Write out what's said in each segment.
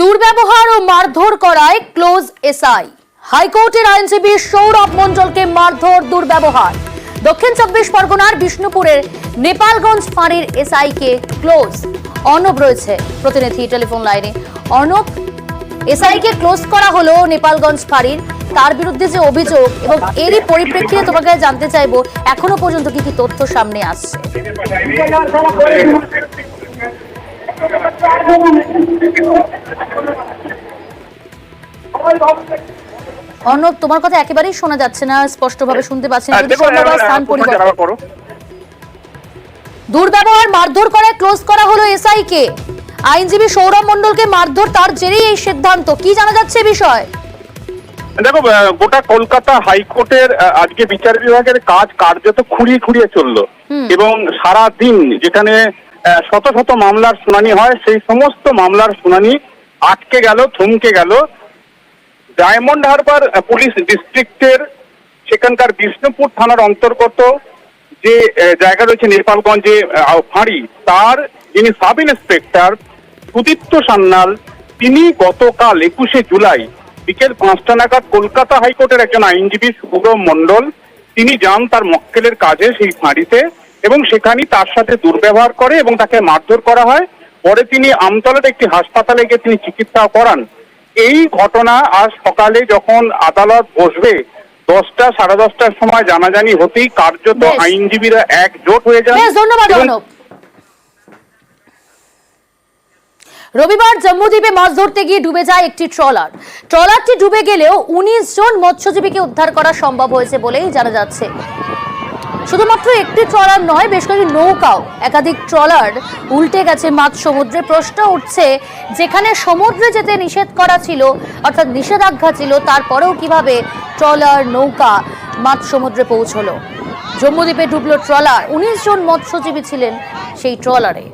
দুর্ব্যবহার ও মারধর করায় ক্লোজ এসআই। হাইকোর্টের আইনজীবী সৌরভ মণ্ডলকে মারধর দুর্ব্যবহার। দক্ষিণ 24 পরগনার বিষ্ণুপুরের নেপালগঞ্জ ফাঁড়ির এসআই কে ক্লোজ। অর্ণব রয়েছে প্রতিনিধি টেলিফোন লাইনে। অর্ণব, এসআই কে ক্লোজ করা হলো নেপালগঞ্জ ফাঁড়ির, তার বিরুদ্ধে যে অভিযোগ এবং এরই পরিপ্রেক্ষিতে তোমাকে জানতে চাইবো এখনো পর্যন্ত কি কি তথ্য সামনে আসছে। অর্ণব, তোমার কথা একেবারেই শোনা যাচ্ছে না, স্পষ্টভাবে শুনতে পাচ্ছি না। স্থান পরিবর্তন। দুর্ব্যবহার মারধর করায় ক্লোজ করা হলো এসআই কে। আইনজীবী সৌরভ মণ্ডলকে মারধর, তার জেরেই এই সিদ্ধান্ত। কি জানা যাচ্ছে বিষয়? দেখো, গোটা কলকাতা হাইকোর্টের আজকে বিচার বিভাগের কাজ কার্যত খুঁড়িয়ে চললো এবং সারা দিন যেখানে শত শত মামলার শুনানি হয়, সেই সমস্ত মামলার শুনানি আটকে গেল, থমকে গেল। ডায়মন্ড হারবার পুলিশ ডিস্ট্রিক্টের সেখানকার বিষ্ণুপুর থানার অন্তর্গত যে জায়গা রয়েছে নেপালগঞ্জে ফাঁড়ি, তার যিনি সাব ইন্সপেক্টর সুদীপ্ত সান্যাল, তিনি গতকাল 21শে জুলাই বিকেল 5টা নাগাদ কলকাতা হাইকোর্টের একজন আইনজীবী সৌরভ মণ্ডল তিনি যান তার মক্কেলের কাজে সেই ফাঁড়িতে এবং সেখানে তার সাথে দুর্ব্যবহার করে এবং তাকে মারধর করা হয়। পরে তিনি আমতলার একটি হাসপাতালে গিয়ে তিনি চিকিৎসা করান। এই ঘটনা আজ সকালে যখন আদালত বসবে 10টা সাড়ে 10টার সময় জানাজানি হতেই কার্যত আইনজীবীরা একজোট হয়ে যান। ধন্যবাদ অর্ণব। রবিবার জম্মুদ্বীপে মাছ ধরতে গিয়ে ডুবে যায় একটি ট্রলার। ট্রলারটি ডুবে গেলেও 19 জন মৎস্যজীবীকে উদ্ধার করা সম্ভব হয়েছে বলেই জানা যাচ্ছে। শুধুমাত্র একটি ট্রলার নয়, বেশ কয়েকটি নৌকাও, একাধিক ট্রলার উল্টে গেছে মাঝ সমুদ্রে। প্রশ্ন উঠছে, যেখানে সমুদ্রে যেতে নিষেধ করা ছিল, অর্থাৎ নিষেধাজ্ঞা ছিল, তারপরেও কিভাবে ট্রলার নৌকা মাঝ সমুদ্রে পৌঁছলো? জম্মুদ্বীপে ডুবলো ট্রলার, 19 জন মৎস্যজীবী ছিলেন সেই ট্রলারে।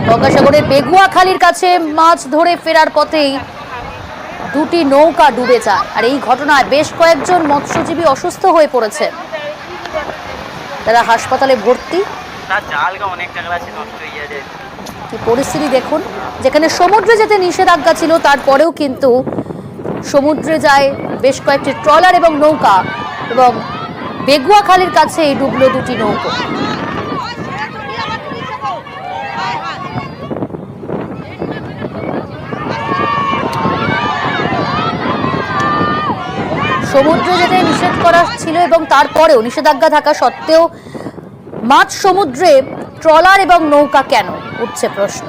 গঙ্গাসাগরের বেগুয়াখালীর কাছে মাছ ধরে ফেরার পথেই দুটি নৌকা ডুবে যায়, আর এই ঘটনায় বেশ কয়েকজন মৎস্যজীবী অসুস্থ হয়ে পড়েছেন। তারা হাসপাতালে ভর্তি। পরিস্থিতি দেখুন, যেখানে সমুদ্রে যেতে নিষেধাজ্ঞা ছিল তারপরেও কিন্তু সমুদ্রে যায় বেশ কয়েকটি ট্রলার এবং নৌকা, এবং বেগুয়াখালীর কাছে ডুবলো দুটি নৌকা। সমুদ্রে যেতে নিষেধ করা ছিল এবং তারপরেও নিষেধাজ্ঞা থাকা সত্ত্বেও মাঝ সমুদ্রে ট্রলার এবং নৌকা কেন, উঠছে প্রশ্ন।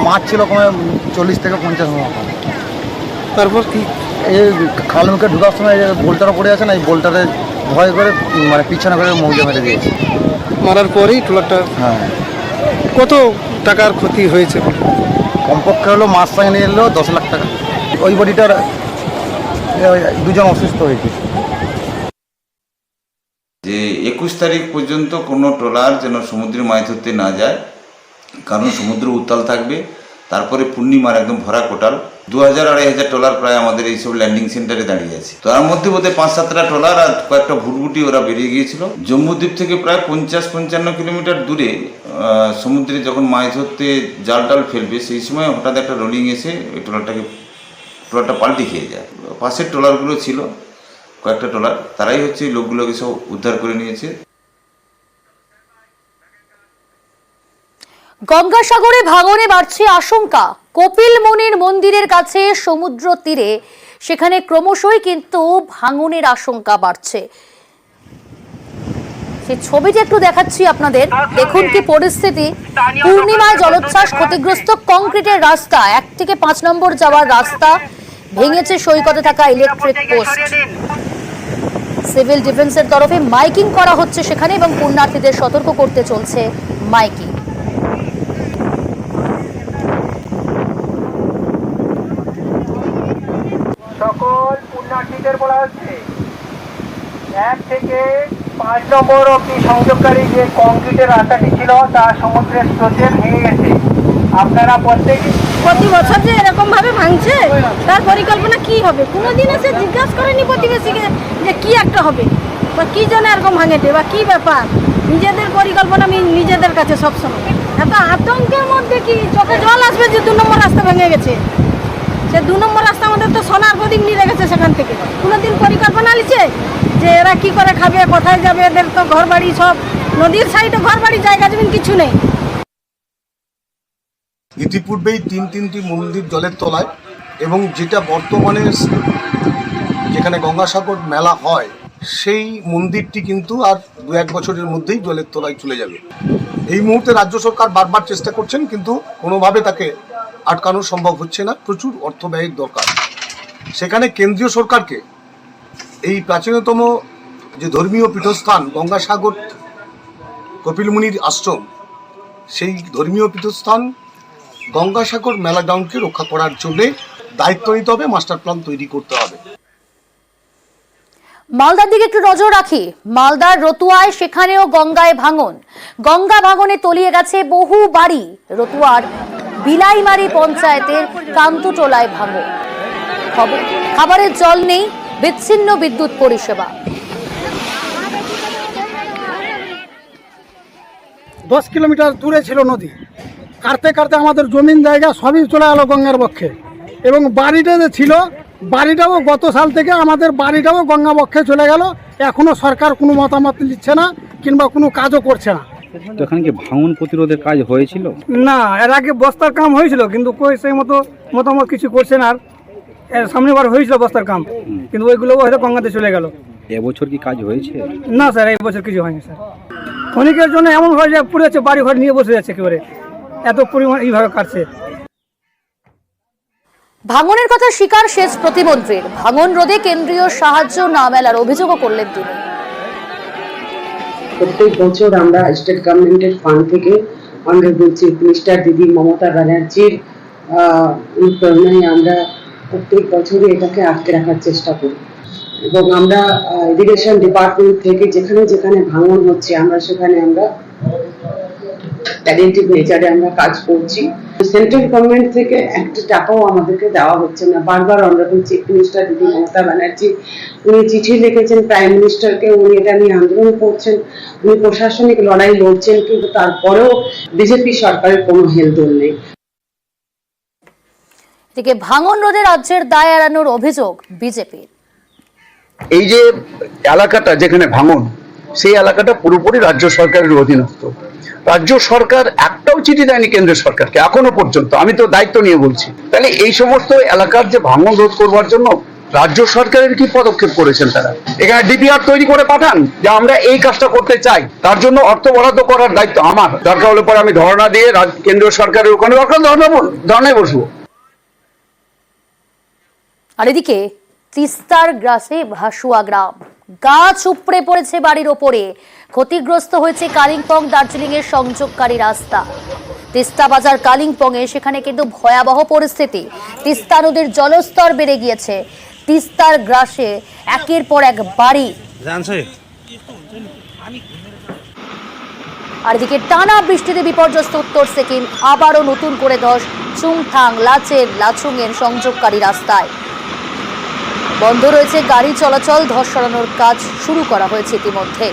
মাছ ছিল কমে 40 থেকে 50 মতো। তারপর কি এই খালের মুখে ঢোকার সময় বোল্টারও পড়ে আছে না, এই বোল্টারে ভয় করে মানে পিছনে করে মৌজা মেরে দিয়েছে। মারার পরেই ট্রলারটা? হ্যাঁ। কত টাকার ক্ষতি হয়েছে? কমপক্ষে হলো মাছ সঙ্গে নিয়ে এলো 10 লাখ টাকা। ওই বডিটার 2 জন অসুস্থ হয়েছে। যে 21 তারিখ পর্যন্ত কোনো ট্রলার যেন সমুদ্রে মাছ ধরতে না যায়, কারণ সমুদ্র উত্তাল থাকবে। তারপরে পূর্ণিমার একদম ভরা কোটাল 2000-2500 ট্রলার প্রায় আমাদের এইসব ল্যান্ডিং সেন্টারে দাঁড়িয়ে আছে। তার মধ্যে বোধহয় 5-7টা ট্রলার আর কয়েকটা ভুটভুটি ওরা বেরিয়ে গিয়েছিল। জম্মুদ্বীপ থেকে প্রায় 50-55 কিলোমিটার দূরে সমুদ্রে যখন মাছ ধরতে জাল টাল ফেলবে, সেই সময় হঠাৎ একটা রোলিং এসে ওই ট্রলারটা পাল্টি খেয়ে যায়। পাশের ট্রলারগুলো ছিল কয়েকটা ট্রলার, তারাই হচ্ছে লোকগুলোকে সব উদ্ধার করে নিয়েছে। গঙ্গাসাগরে ভাঙনে বাড়ছে আশঙ্কা। কপিল মুনির মন্দিরের কাছে সমুদ্র তীরে, সেখানে ক্রমশই কিন্তু ভাঙনের আশঙ্কা বাড়ছে। সেই ছবিটি একটু দেখাচ্ছি আপনাদের, দেখুন কি পরিস্থিতি। পূর্ণিমায় জলোচ্ছ্বাস, ক্ষতিগ্রস্ত কংক্রিটের রাস্তা, 1 থেকে 5 নম্বর যাওয়ার রাস্তা, ভেঙেছে সৈকতে থাকা ইলেকট্রিক পোস্ট। সিভিল ডিফেন্সের তরফে মাইকিং করা হচ্ছে সেখানে, এবং পুণ্যার্থীদের সতর্ক করতে চলছে মাইকিং। সকল পুণ্যার্থীদের বলা হচ্ছে 1 থেকে 5 নম্বর অব্দি সংযোগকারী যে কংক্রিটের রাস্তাটি ছিল তা সমুদ্রের স্রোতে ভেঙে গেছে। আপনারা প্রতি বছর যে এরকম ভাবে ভাঙছে, তার পরিকল্পনা কি হবে? কোনোদিন এসে জিজ্ঞাসা করেনি প্রতিবেশীকে যে কি একটা হবে? বা কি জন্য এরকম ভাঙেছে বা কি ব্যাপার, নিজেদের পরিকল্পনা আমি নিজেদের কাছে সবসময় এত আতঙ্কের মধ্যে কি চোখে জল আসবে যে 2 নম্বর রাস্তা ভেঙে গেছে। সে 2 নম্বর রাস্তা আমাদের তো সোনার প্রদীপ নিয়ে রেখেছে, সেখান থেকে কোনোদিন পরিকল্পনা নিচ্ছে যে এরা কি করে খাবে, কোথায় যাবে, এদের তো ঘর বাড়ি সব নদীর সাইডে, ঘর বাড়ি জায়গা জমিন কিছু নেই। ইতিপূর্বেই তিনটি মন্দির জলের তলায়, এবং যেটা বর্তমানে যেখানে গঙ্গাসাগর মেলা হয় সেই মন্দিরটি কিন্তু আর 2-1 বছরের মধ্যেই জলের তলায় চলে যাবে। এই মুহূর্তে রাজ্য সরকার বারবার চেষ্টা করছেন, কিন্তু কোনোভাবে তাকে আটকানো সম্ভব হচ্ছে না, প্রচুর অর্থ ব্যয়ের দরকার। সেখানে কেন্দ্রীয় সরকারকে এই প্রাচীনতম যে ধর্মীয় পীঠস্থান গঙ্গাসাগর কপিলমুনির আশ্রম, সেই ধর্মীয় পীঠস্থান গঙ্গাসাগর মেলা গ্রাউন্ডকে রক্ষা করার জন্য দায়িত্ব নিতে হবে, মাস্টার প্ল্যান তৈরি করতে হবে। মালদার দিকে একটু নজর রাখি। মালদার রতুয়ায় সেখানেও গঙ্গায় ভাঙন, গঙ্গা ভাঙনে তলিয়ে গেছে বহু বাড়ি। রতুয়ার বিলাইমারি পঞ্চায়েতের কান্তটোলায় ভাঙন, খাবারের জল নেই, বিচ্ছিন্ন বিদ্যুৎ পরিষেবা। 10 কিলোমিটার দূরে ছিল নদী, কাটতে কাটতে আমাদের জমিন জায়গা সবই চলে গেল গঙ্গার বক্ষে, এবং বাড়িটা যে ছিল বাড়িটাও গত সাল থেকে আমাদের বাড়িটাও গঙ্গা বক্ষে চলে গেল। এখনো সরকার কোনো মতামত নিচ্ছে না কিংবা কোনো কাজও করছে না। তো এখানে কি ভাঙন প্রতিরোধের কাজ হয়েছিল? না, এর আগে বস্তার কাম হয়েছিল, কিন্তু কই সেই মতো মতামত কিছু করছে না। আর এর সামনেবার হয়েছিল বস্তার কাম, কিন্তু ওইগুলো হয়তো গঙ্গাতে চলে গেল। এবছর কি কাজ হয়েছে? না স্যার, এই বছর কিছু হয়নি স্যার। ক্ষণিকের জন্য এমন হয়ে যায় পুড়ে যাচ্ছে, বাড়ি ঘর নিয়ে বসে যাচ্ছে একেবারে, এত পরিমাণ এইভাবে কাটছে। ভাঙনের কথা স্বীকার সেচ প্রতিমন্ত্রীর, ভাঙন রোধে কেন্দ্রীয় সাহায্য না মেলার অভিযোগও করলেন তিনি। প্রত্যেক বছর আমরা স্টেট গভর্নমেন্টের ফান্ড থেকে অনারেবল চিফ মিনিস্টার দিদি মমতা ব্যানার্জির অনুপ্রেরণায় আমরা প্রত্যেক বছরই এটাকে আটকে রাখার চেষ্টা করি, এবং আমরা ইরিগেশন ডিপার্টমেন্ট থেকে যেখানে যেখানে ভাঙন হচ্ছে আমরা সেখানে আমরা প্যারেন্টিভ নেচারে আমরা কাজ করছি। সেন্ট্রাল গভর্নমেন্ট থেকে একটা টাকাও আমাদেরকে দেওয়া হচ্ছে না। বারবার অনারেবল চিফ মিনিস্টার দিদি মমতা ব্যানার্জি উনি চিঠি লিখেছেন প্রাইম মিনিস্টারকে, উনি এটা নিয়ে আন্দোলন করছেন, উনি প্রশাসনিক লড়াই লড়ছেন, কিন্তু তারপরেও বিজেপি সরকারের কোনো হেলদোল নেই। এদিকে ভাঙন রোধে রাজ্যের দায় এড়ানোর অভিযোগ বিজেপির। এই যে এলাকাটা যেখানে ভাঙন, সেই এলাকাটা পুরোপুরি রাজ্য সরকারের অধীনস্থ। রাজ্য সরকার একটাও চিঠি দেয়নি কেন্দ্র সরকারকে এখনো পর্যন্ত, আমি তো দায়িত্ব নিয়ে বলছি। তাহলে এই সমস্ত এলাকার যে ভাঙন রোধ করবার জন্য রাজ্য সরকারের কি পদক্ষেপ করেছেন তারা? এখানে ডিপিআর তৈরি করে পাঠান যে আমরা এই কাজটা করতে চাই, তার জন্য অর্থ বরাদ্দ করার দায়িত্ব আমার। দরকার হলে পরে আমি ধর্ণা দিয়ে কেন্দ্রীয় সরকারের ওখানে ধর্ণায় বসবো। আর এদিকে তিস্তার গ্রাসে ভাসুয়া গ্রাম, গাছ উপড়ে পড়েছে বাড়ির ওপরে, ক্ষতিগ্রস্ত হয়েছে কালিম্পং দার্জিলিং এর সংযোগকারী রাস্তা। তিস্তা বাজার কালিম্পং এ সেখানে কিন্তু ভয়াবহ পরিস্থিতি, তিস্তা নদীর জলস্তর বেড়ে গিয়েছে। তিস্তার গ্রাসে একের পর এক বাড়ি, আর এদিকে টানা বৃষ্টিতে বিপর্যস্ত উত্তর সিকিম, আবারও নতুন করে ধস চুংথাং লাচের লাচুং এর সংযোগকারী রাস্তায়। বন্ধ রয়েছে গাড়ি চলাচল, ধস সরানোর কাজ শুরু করা হয়েছে ইতিমধ্যে।